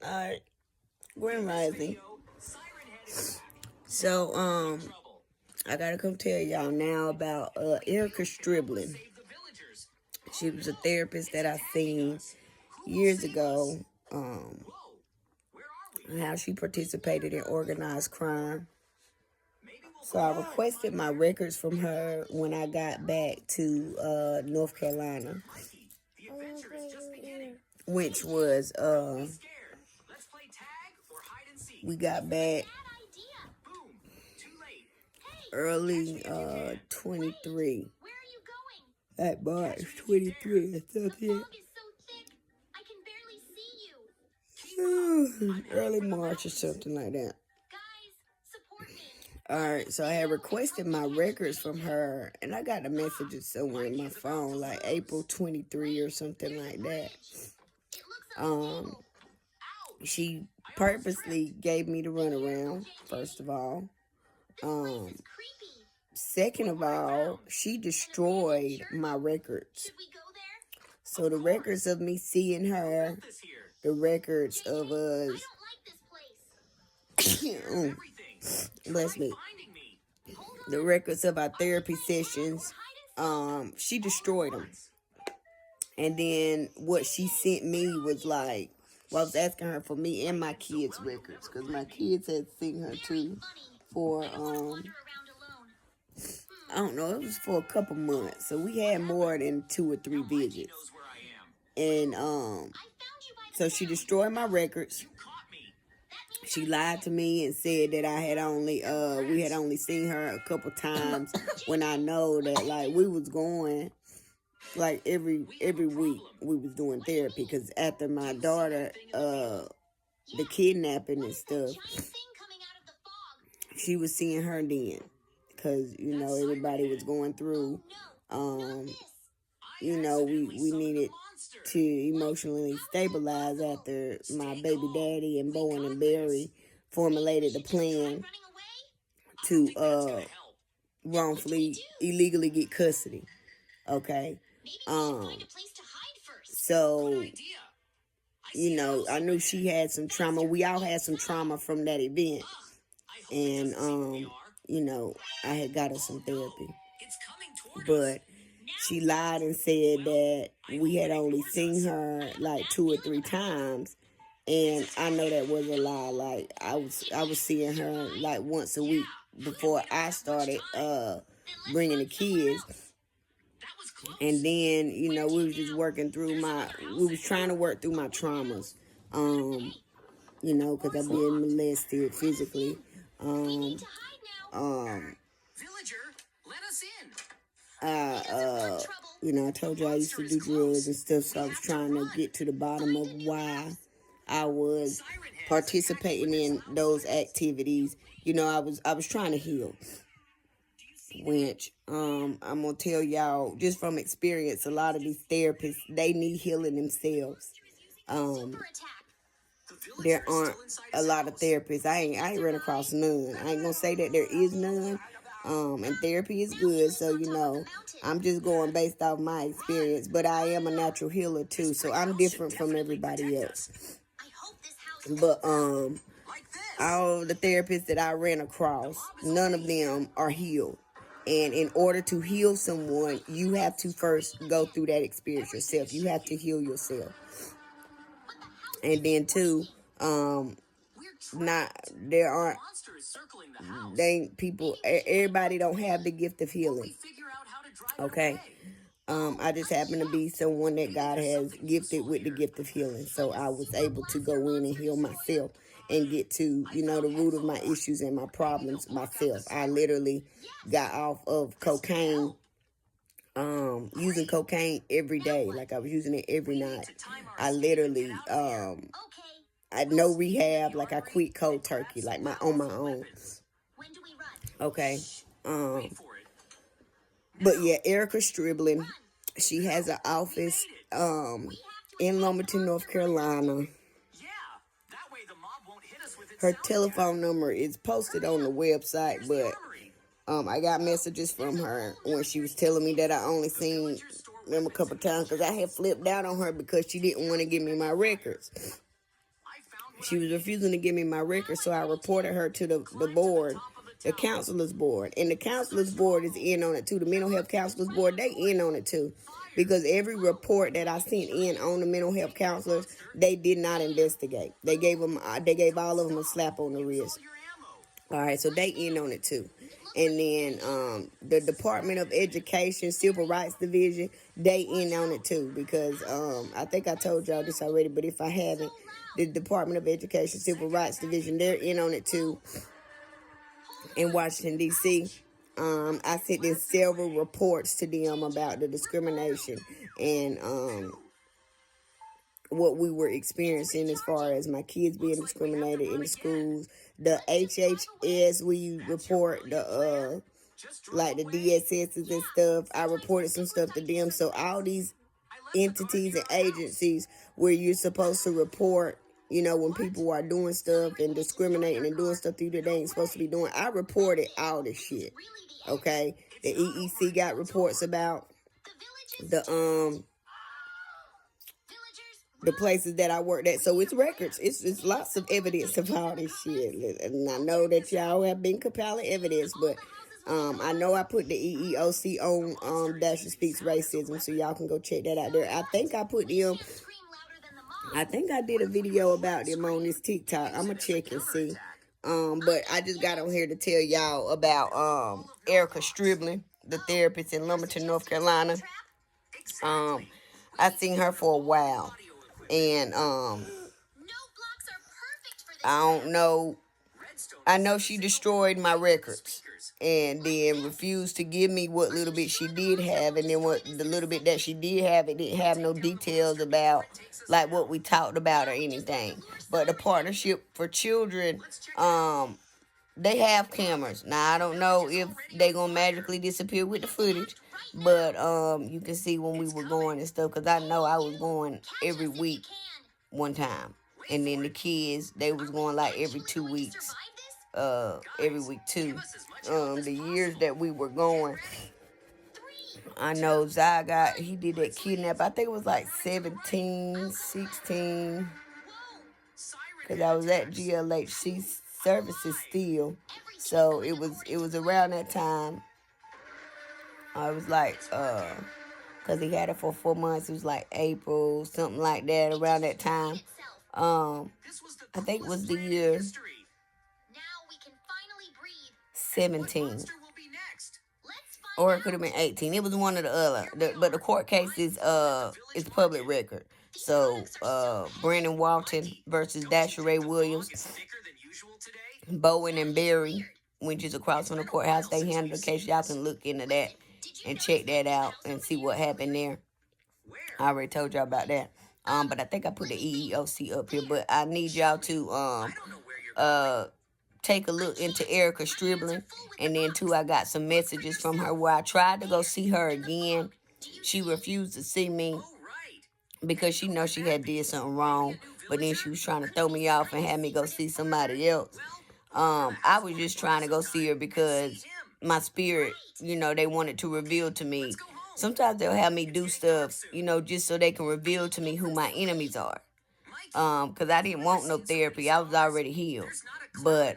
Alright, Grand Rising. So, I gotta come tell y'all now about Erica Striblin. She was a therapist that I seen years ago. How she participated in organized crime. So I requested my records from her when I got back to North Carolina, which was we got back early 23. At March 23 or something. Early March or something like that. Alright, so I had requested my records from her, and I got the messages somewhere in my phone, like April 23 or something like that. She purposely gave me the runaround, first of all. Second of all, she destroyed my records. So the records of me seeing her, the records of us, bless me, the records of our therapy sessions, she destroyed them. And then what she sent me was like, well, I was asking her for me and my kids' records, because my kids had seen her too for, I don't know, it was for a couple months. So we had more than 2 or 3 visits. And so she destroyed my records. She lied to me and said that I had only we had only seen her a couple times, when I know that like we was going like every week we was doing therapy, because after my daughter the kidnapping and stuff, she was seeing her then, because you know everybody was going through you know we needed to emotionally stabilize after my baby daddy and Bowen and Barry formulated the plan to wrongfully, illegally get custody. Okay. So, you know, I knew she had some trauma. We all had some trauma from that event. And, you know, I had got her some therapy. But she lied and said that we had only seen her like 2 or 3 times, and I know that was a lie. Like I was seeing her like once a week before I started bringing the kids. And then, you know, we was just working through we was trying to work through my traumas, you know, because I've been molested physically. You know, I told you I used to do drugs and stuff, so I was trying to get to the bottom of why I was participating in those activities. You know, I was trying to heal. Which, I'm gonna tell y'all, just from experience, a lot of these therapists, they need healing themselves. There aren't a lot of therapists. I ain't run across none. I ain't gonna say that there is none. And therapy is good, so you know, I'm just going based off my experience, but I am a natural healer too, so I'm different from everybody else. But all the therapists that I ran across, none of them are healed. And in order to heal someone, you have to first go through that experience yourself. You have to heal yourself. And then too, everybody don't have the gift of healing. Okay. I just happen to be someone that God has gifted with the gift of healing. So I was able to go in and heal myself and get to, you know, the root of my issues and my problems myself. I literally got off of cocaine, using cocaine every day. Like I was using it every night. I literally, I had no rehab. Like I quit cold turkey, like on my own. Okay. But yeah, Erica Striblin, she has an office in Lumberton, North Carolina. Her telephone number is posted on the website, but I got messages from her when she was telling me that I only seen them a couple times, because I had flipped out on her because she didn't want to give me my records. She was refusing to give me my record, so I reported her to the board, the counselor's board. And the counselor's board is in on it too. The mental health counselor's board, they in on it too. Because every report that I sent in on the mental health counselors, they did not investigate. They gave all of them a slap on the wrist. All right, so they in on it too. And then the Department of Education, Civil Rights Division, they in on it too. Because I think I told y'all this already, but if I haven't, the Department of Education, Civil Rights Division, they're in on it too in Washington, D.C. I sent in several reports to them about the discrimination and what we were experiencing as far as my kids being discriminated in the schools. The HHS, we report the like the DSSs and stuff. I reported some stuff to them. So all these entities and agencies where you're supposed to report, you know, when people are doing stuff and discriminating and doing stuff that they ain't supposed to be doing, I reported all this shit. Okay, the EEC got reports about the places that I worked at. So it's records. It's lots of evidence of all this shit. And I know that y'all have been compiling evidence, but I know I put the EEOC on Dasher Speaks Racism, so y'all can go check that out there. I think I did a video about them on this TikTok. I'm going to check and see. But I just got on here to tell y'all about Erica Striblin, the therapist in Lumberton, North Carolina. I seen her for a while. And I don't know. I know she destroyed my records and then refused to give me what little bit she did have. And then what the little bit that she did have, it didn't have no details about like what we talked about or anything. But the Partnership for Children, they have cameras. Now, I don't know if they gonna magically disappear with the footage, but you can see when we were going and stuff, because I know I was going every week one time. And then the kids, they was going like every 2 weeks. Every week too. The years that we were going, I know he did that kidnap. I think it was like 17, 16. Because I was at GLHC services still. So it was around that time. I was like, because he had it for 4 months. It was like April, something like that, around that time. I think it was the year 17. Or it could have been 18. It was one or the other. But the court case is public record. So, Brandon Walton versus Dasharay Williams, Bowen and Berry, which is across from the courthouse. They handled the case. Y'all can look into that and check that out and see what happened there. I already told y'all about that. But I think I put the EEOC up here. But I need y'all to take a look into Erica Striblin. And then, too, I got some messages from her where I tried to go see her again. She refused to see me because she knows she had did something wrong. But then she was trying to throw me off and have me go see somebody else. I was just trying to go see her because my spirit, you know, they wanted to reveal to me. Sometimes they'll have me do stuff, you know, just so they can reveal to me who my enemies are. Because I didn't want no therapy. I was already healed. But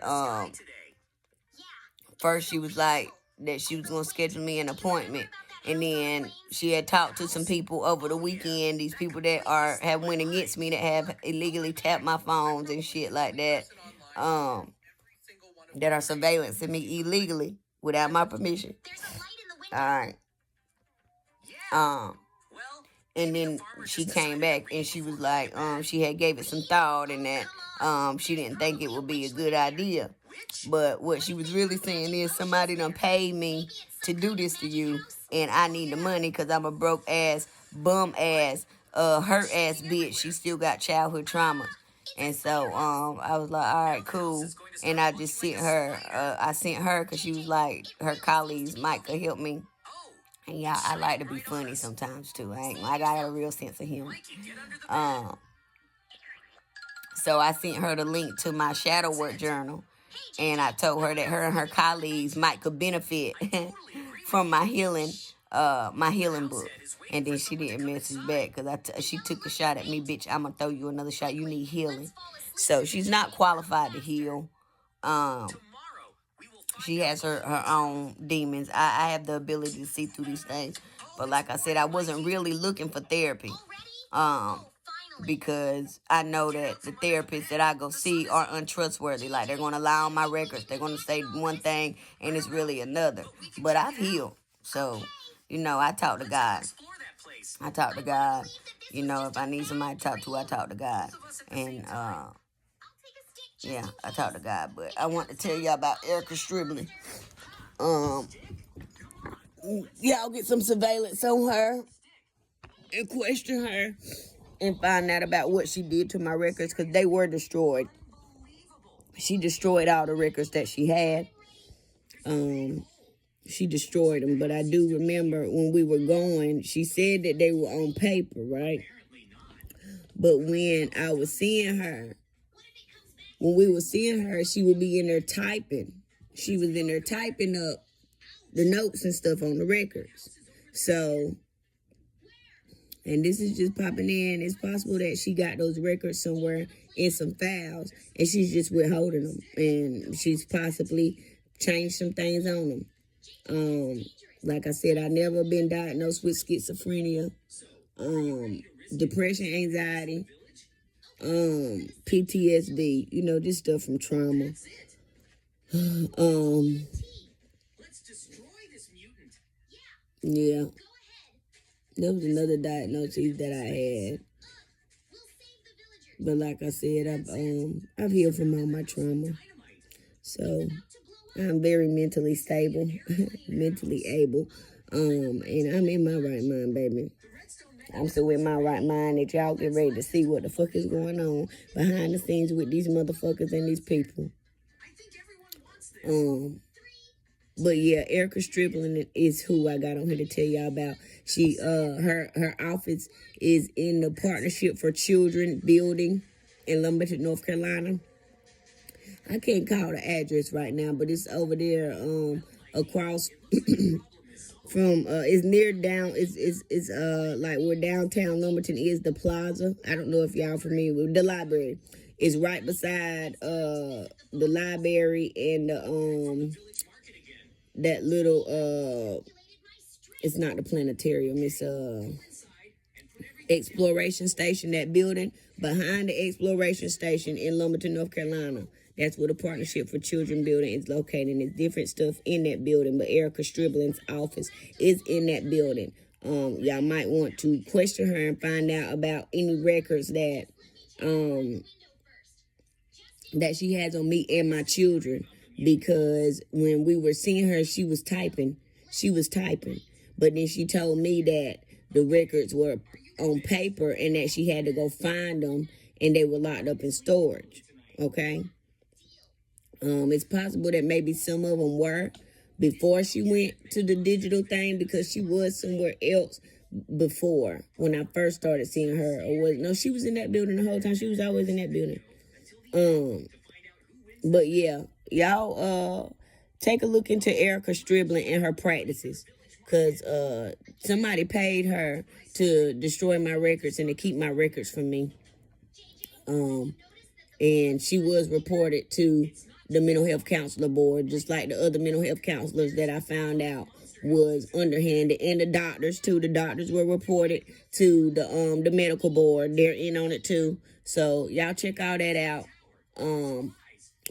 first she was like that she was going to schedule me an appointment. And then she had talked to some people over the weekend. These people that have went against me, that have illegally tapped my phones and shit like that. That are surveillancing me illegally without my permission. Alright. And then she came back and she was like, she had gave it some thought and that she didn't think it would be a good idea. But what she was really saying is somebody done paid me to do this to you, and I need the money because I'm a broke ass, bum ass, hurt ass bitch. She still got childhood trauma. And so I was like, all right, cool. And I just sent her, because she was like, her colleagues might could help me. And yeah, I like to be funny sometimes too. I got a real sense of humor. So I sent her the link to my shadow work journal. And I told her that her and her colleagues might could benefit from my healing my healing book. And then she didn't message back because she took a shot at me, bitch. I'm gonna throw you another shot. You need healing. So she's not qualified to heal. She has her own demons. I have the ability to see through these things. But like I said, I wasn't really looking for therapy. Because I know that the therapists that I go see are untrustworthy. Like, they're going to lie on my records. They're going to say one thing and it's really another. But I've healed. So, I talk to God. I talk to God. If I need somebody to talk to, I talk to God. And, yeah, I talk to God. But I want to tell y'all about Erica Striblin. Y'all get some surveillance on her and question her and find out about what she did to my records, because they were destroyed. She destroyed all the records that she had. She destroyed them. But I do remember when we were going, she said that they were on paper, right? But when I was seeing her, when we were seeing her, she would be in there typing. She was in there typing up the notes and stuff on the records. So, and this is just popping in. It's possible that she got those records somewhere in some files, and she's just withholding them. And she's possibly changed some things on them. Like I said, I've never been diagnosed with schizophrenia, depression, anxiety, PTSD, this stuff from trauma. Yeah. There was another diagnosis that I had. But like I said, I've healed from all my trauma. So I'm very mentally stable, mentally able. And I'm in my right mind, baby. I'm still in my right mind that y'all get ready to see what the fuck is going on behind the scenes with these motherfuckers and these people. But yeah, Erica Striblin is who I got on here to tell y'all about. She, her office is in the Partnership for Children building in Lumberton, North Carolina. I can't call the address right now, but it's over there, across from, it's near down, it's like where downtown Lumberton is, the plaza. I don't know if y'all familiar with the library. It's right beside, the library and the, that little, it's not the planetarium, it's exploration station, that building behind the exploration station in Lumberton, North Carolina. That's where the Partnership for Children building is located. And there's different stuff in that building, but Erica Striblin's office is in that building. Y'all might want to question her and find out about any records that that she has on me and my children. Because when we were seeing her, she was typing. But then she told me that the records were on paper and that she had to go find them and they were locked up in storage. Okay? It's possible that maybe some of them were before she went to the digital thing, because she was somewhere else before when I first started seeing her. No, she was in that building the whole time. She was always in that building. But yeah, y'all take a look into Erica Striblin and her practices, because somebody paid her to destroy my records and to keep my records from me. And she was reported to the mental health counselor board, just like the other mental health counselors that I found out was underhanded, and the doctors too. The doctors were reported to the medical board. They're in on it too. So y'all check all that out.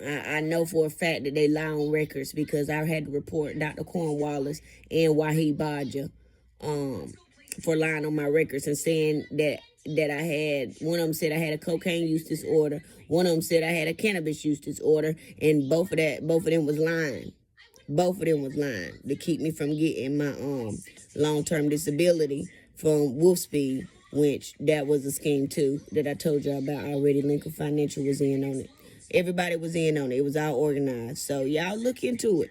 I know for a fact that they lie on records, because I had to report Dr. Cornwallis and Wahid Baja for lying on my records and saying that I had, one of them said I had a cocaine use disorder. One of them said I had a cannabis use disorder, and both of them was lying. Both of them was lying to keep me from getting my long-term disability from Wolf Speed, which that was a scheme too that I told y'all about already. Lincoln Financial was in on it. Everybody was in on it. It was all organized. So y'all look into it.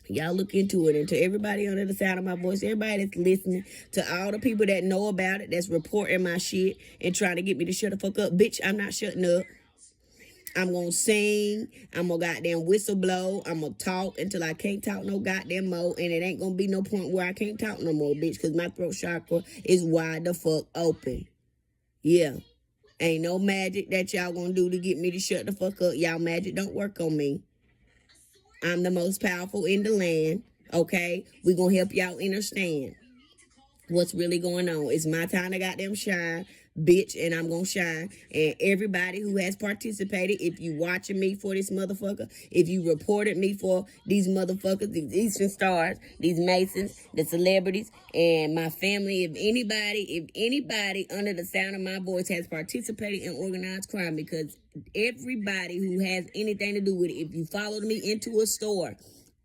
Y'all look into it. And to everybody under the sound of my voice, everybody that's listening, to all the people that know about it, that's reporting my shit and trying to get me to shut the fuck up. Bitch, I'm not shutting up. I'm going to sing. I'm going to goddamn whistle blow. I'm going to talk until I can't talk no goddamn more. And it ain't going to be no point where I can't talk no more, bitch. Because my throat chakra is wide the fuck open. Yeah. Ain't no magic that y'all going to do to get me to shut the fuck up. Y'all magic don't work on me. I'm the most powerful in the land. Okay? We going to help y'all understand what's really going on. It's my time to goddamn shine, bitch, and I'm gonna shine. And everybody who has participated, if you watching me for this motherfucker, if you reported me for these motherfuckers, these Eastern Stars, these Masons, the celebrities, and my family, if anybody under the sound of my voice has participated in organized crime, because everybody who has anything to do with it, if you followed me into a store,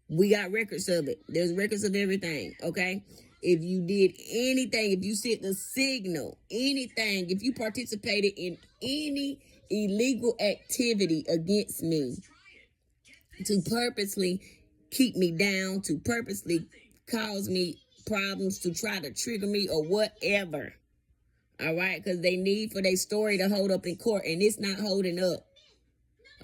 we got records of it. There's records of everything, okay? If you did anything, if you sent the signal, anything, if you participated in any illegal activity against me to purposely keep me down, to purposely cause me problems, to try to trigger me or whatever, all right? Because they need for their story to hold up in court, and it's not holding up.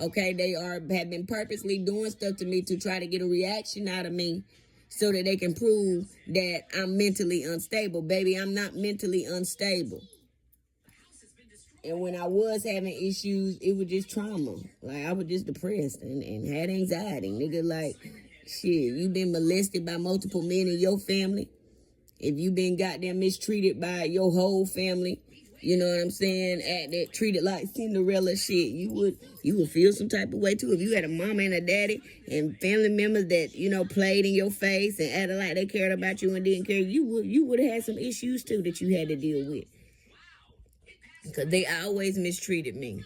Okay, they have been purposely doing stuff to me to try to get a reaction out of me so that they can prove that I'm mentally unstable. Baby, I'm not mentally unstable. And when I was having issues, it was just trauma. Like, I was just depressed and had anxiety. Nigga, like, shit, you been molested by multiple men in your family. If you been goddamn mistreated by your whole family, you know what I'm saying? That treated like Cinderella shit. You would feel some type of way too. If you had a mama and a daddy and family members that, you know, played in your face and acted like they cared about you and didn't care, you would have had some issues too that you had to deal with. Because they always mistreated me.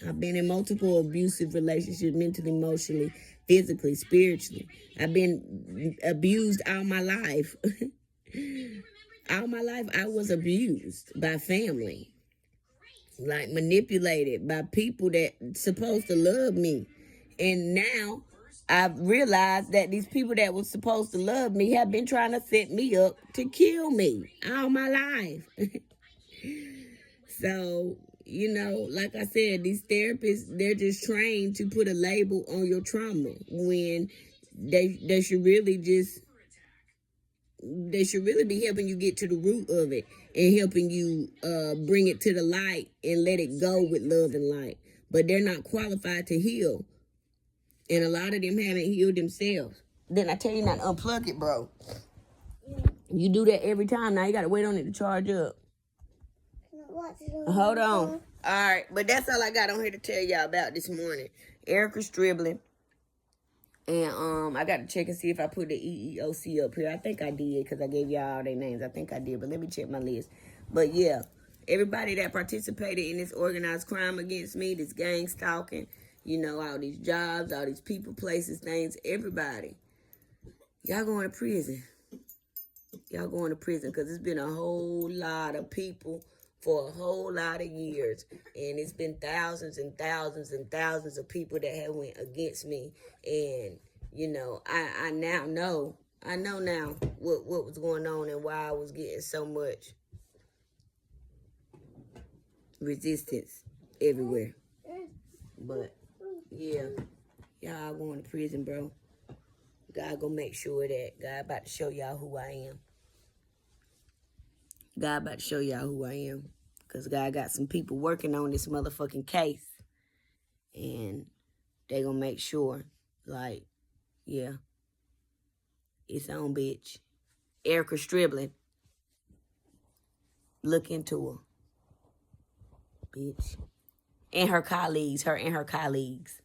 I've been in multiple abusive relationships, mentally, emotionally, physically, spiritually. I've been abused all my life. All my life, I was abused by family, like manipulated by people that supposed to love me. And now I've realized that these people that were supposed to love me have been trying to set me up to kill me all my life. So, you know, like I said, these therapists, they're just trained to put a label on your trauma when they should really be helping you get to the root of it and helping you bring it to the light and let it go with love and light. But they're not qualified to heal. And a lot of them haven't healed themselves. Then I tell you not to unplug it, bro. You do that every time. Now you got to wait on it to charge up. Hold on. All right. But that's all I got on here to tell y'all about this morning. Erica Striblin. And I got to check and see if I put the EEOC up here. I think I did because I gave y'all all their names. I think I did, but let me check my list. But yeah, everybody that participated in this organized crime against me, this gang stalking, you know, all these jobs, all these people, places, things, everybody, y'all going to prison. Y'all going to prison because it's been a whole lot of people for a whole lot of years, and it's been thousands and thousands and thousands of people that have went against me. And you know, I now know now what was going on and why I was getting so much resistance everywhere. But yeah, y'all going to prison, bro. God gonna make sure that God about to show y'all who I am. God about to show y'all who I am. Because God got some people working on this motherfucking case. And they gonna make sure, like, yeah, it's on, bitch. Erica Striblin. Look into her. Bitch. And her colleagues. Her and her colleagues.